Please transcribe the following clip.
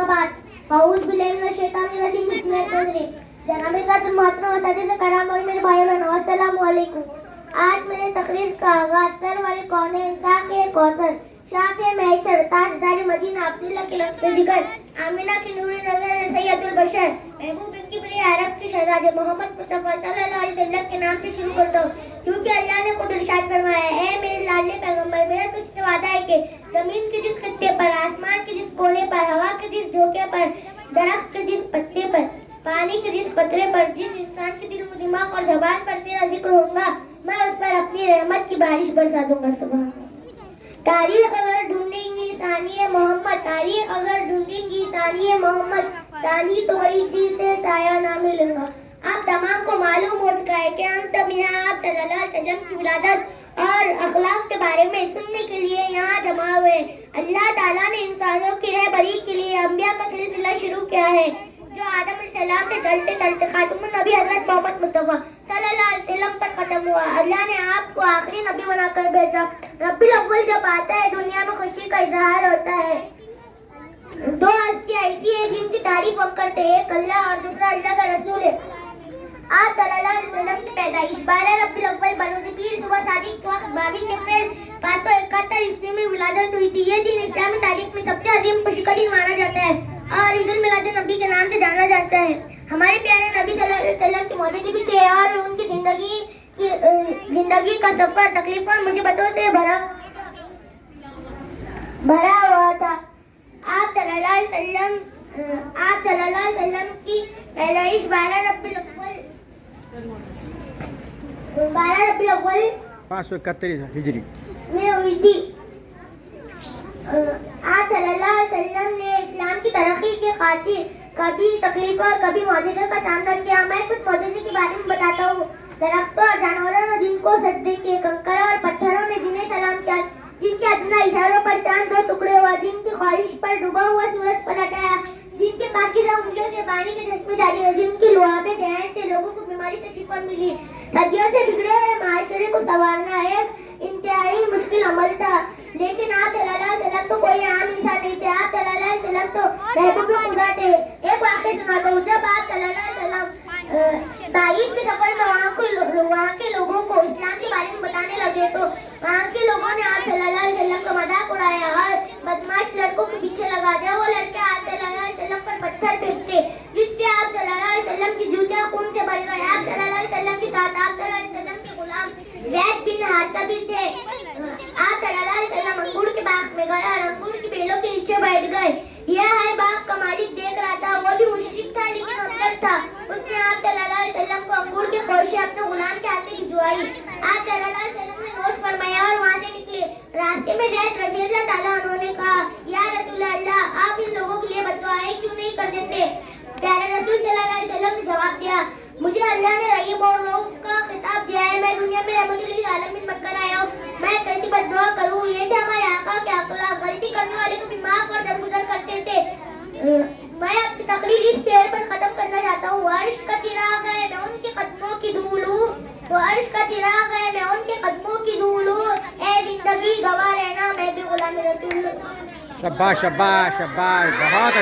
बाद औज़ बिल्लाहि मिनश शैतानिर रजीम बिस्मिल्लाहिर्रहमानिर्रहीम। जनाब कदर मोहतरम असातिज़ा कराम और मेरे भाई बहनों, अस्सलामु अलैकुम। आज मेरे तकरीर का आगाज़ सरवर कौनैन साक़े कौसर शाफ़े महशर ताजदार मदीना अब्दुल्लाह के लफ्ज़ जिगर आमिना की नूरी नज़र सैयदुल बशर महबूब की बड़े अरब के शहज़ादे मोहम्मद मुस्तफ़ा सल्लल्लाहु अलैहि वसल्लम के नाम से शुरू करता हूँ, क्योंकि अल्लाह ने खुद इरशाद फरमाया है, ऐ मेरे लाडले पैगंबर, मेरा तुझसे वादा है कि ज़मीन के जिस खित्ते पर, आसमान के जिस कोने पर, हवा के जिस झोंके पर, दरख्त के जिस पत्ते पर, पानी के जिस कतरे पर, जिस इंसान के दिल में दिमाग और ज़बान पर तेरा जिक्र होगा, मैं उस पर अपनी रहमत की बारिश बरसा दूंगा। सुभान तारीख अगर ढूंढेंगी सानिए मोहम्मद, तारीख अगर ढूंढेंगी सानिए मोहम्मद, सानी तो बड़ी चीज से साया ना मिलेगा। आप तमाम को मालूम हो चुका है कि हम सब यहाँ आप सल्लल्लाहु अलैहि वसल्लम की विलादत और अखलाक के बारे में सुनने के लिए यहाँ जमा हुए। अल्लाह ताला ने इंसानों की रहबरी के लिए अंबिया का सिलसिला शुरू किया है, जो आदम अलैहिस्सलाम से चलते चलते खातमुन नबी हज़रत मोहम्मद मुस्तफ़ा सल्लल्लाहु अलैहि वसल्लम पर खत्म हुआ। अल्लाह ने आपको आखिरी नबी बनाकर भेजा। रब्बिल अव्वल जब आता है, दुनिया में खुशी का इजहार होता है। दो हस्तियाँ ऐसी है जिनकी तारीफ हम करते हैं, एक अल्लाह और दूसरा अल्लाह का रसूल है। आप सल्लल्लाहु अलैहि वसल्लम की पैदाइश 12 रब्बिल अव्वल बरोज़ पीर सुबह सादिक के वक्त 22 अप्रैल 571 ईस्वी में विलादत हुई थी। ये दिन इस्लामी तारीख में सबसे अजीम खुशी का दिन माना जाता है और ईद उल मिलाद नबी के नाम से जाना जाता है। हमारे प्यारे नबी सल्लल्लाहु अलैहि वसल्लम की मौजूदगी भी थे और उनकी जिंदगी का सफर तकलीफों और मुसीबतों से भरा हुआ था। आप सल्लल्लाहु अलैहि वसल्लम की पैदाइश 12 रब्बिल अव्वल 531 हिजरी में हुई थी। आप सल्लल्लाहु अलैहि वसल्लम ने इस्लाम की तरक्की के खातिर कभी तकलीफों और कभी मौजूदगी का सामना किया। मैं कुछ मौजूदगी के बारे में बताता हूँ। दरख्तों और जानवरों ने जिनको सजदे किए, कंकड़ और पत्थरों ने जिन्हें सलाम किया, जिनके अदना इशारों पर चांद दो टुकड़े हुआ, जिनकी ख्वाहिश पर डूबा हुआ सूरज पलट आया, जिनके पाकीज़ा उंगलियों से पानी के चश्मे जारी हुए, जिनकी लुआबे दहन से लोगों को बीमारी से शिफा मिली। सदियों से बिगड़े हुए माशरे को संवारना एक इंतहाई मुश्किल अमल था, लेकिन आप सल्लल्लाहु अलैहि वसल्लम तो कोई आम इंसान नहीं थे। आप सल्लल्लाहु अलैहि वसल्लम तो महबूब खुदा थे। एक वाक़या सुनाता हूँ। जब आप सल्लल्लाहु अलैहि वसल्लम ताइफ के सफर में वहाँ के लोगों को इस्लाम के बारे में बताने लगे, तो वहाँ के लोगों ने आप सल्लल्लाहु अलैहि वसल्लम का मजाक उड़ाया और बदमाश लड़कों के पीछे लगा दिया। वो लड़के आप सल्लल्लाहु अलैहि वसल्लम पर पत्थर फेंकते, जिससे आप सल्लल्लाहु अलैहि वसल्लम की जूतियाँ खून से भर गई। आप सल्लल्लाहु अलैहि वसल्लम के साथ आप सल्लल्लाहु अलैहि वसल्लम के गुलाम ज़ैद बिन हारिसा भी थे। आप सल्लल्लाहु अलैहि वसल्लम अंगूर के बाग में गए और अंगूर की बेलों के नीचे बैठ गए। यह है बाग का मालिक देख रहा था, वो भी मुशरिक था लेकिन हमदर्द था। उसने आप सल्लल्लाहु अलैहि वसल्लम को अंगूर के खोशे अपने गुलाम के हाथ में भिजवाई। आप सल्लल्लाहु अलैहि वसल्लम ने नोश फरमाया और वहाँ से निकले। रास्ते में ज़ैद रज़ियल्लाहु ताला अन्हु ने कहा, या रसूल अल्लाह, आप इन लोगों के लिए बददुआएं क्यों नहीं कर देते? प्यारे रसूल सल्लल्लाहु अलैहि वसल्लम ने जवाब दिया, मुझे अल्लाह ने रहीम और रऊफ का खिताब दिया है। मैं दुनिया में रहमतुल लिल आलमीन बनकर आया हूँ। मैं कैसी बद्दुआ करूँ? ये थे हमारे आका के अखलाक। गलती करने वाले को भी माफ और दरगुजर करते थे। मैं अपनी तकरीर इस शेर पर खत्म करना चाहता हूँ। अर्श का चिराग है, मैं उनके कदमों की धूल हूँ। तो अर्श का चिराग है, मैं उनके कदमों की धूल हूँ। ए जिंदगी गवाह रहना, मैं भी गुलाम रसूल हूँ। शाबाश शाबाश शाबाश बहुत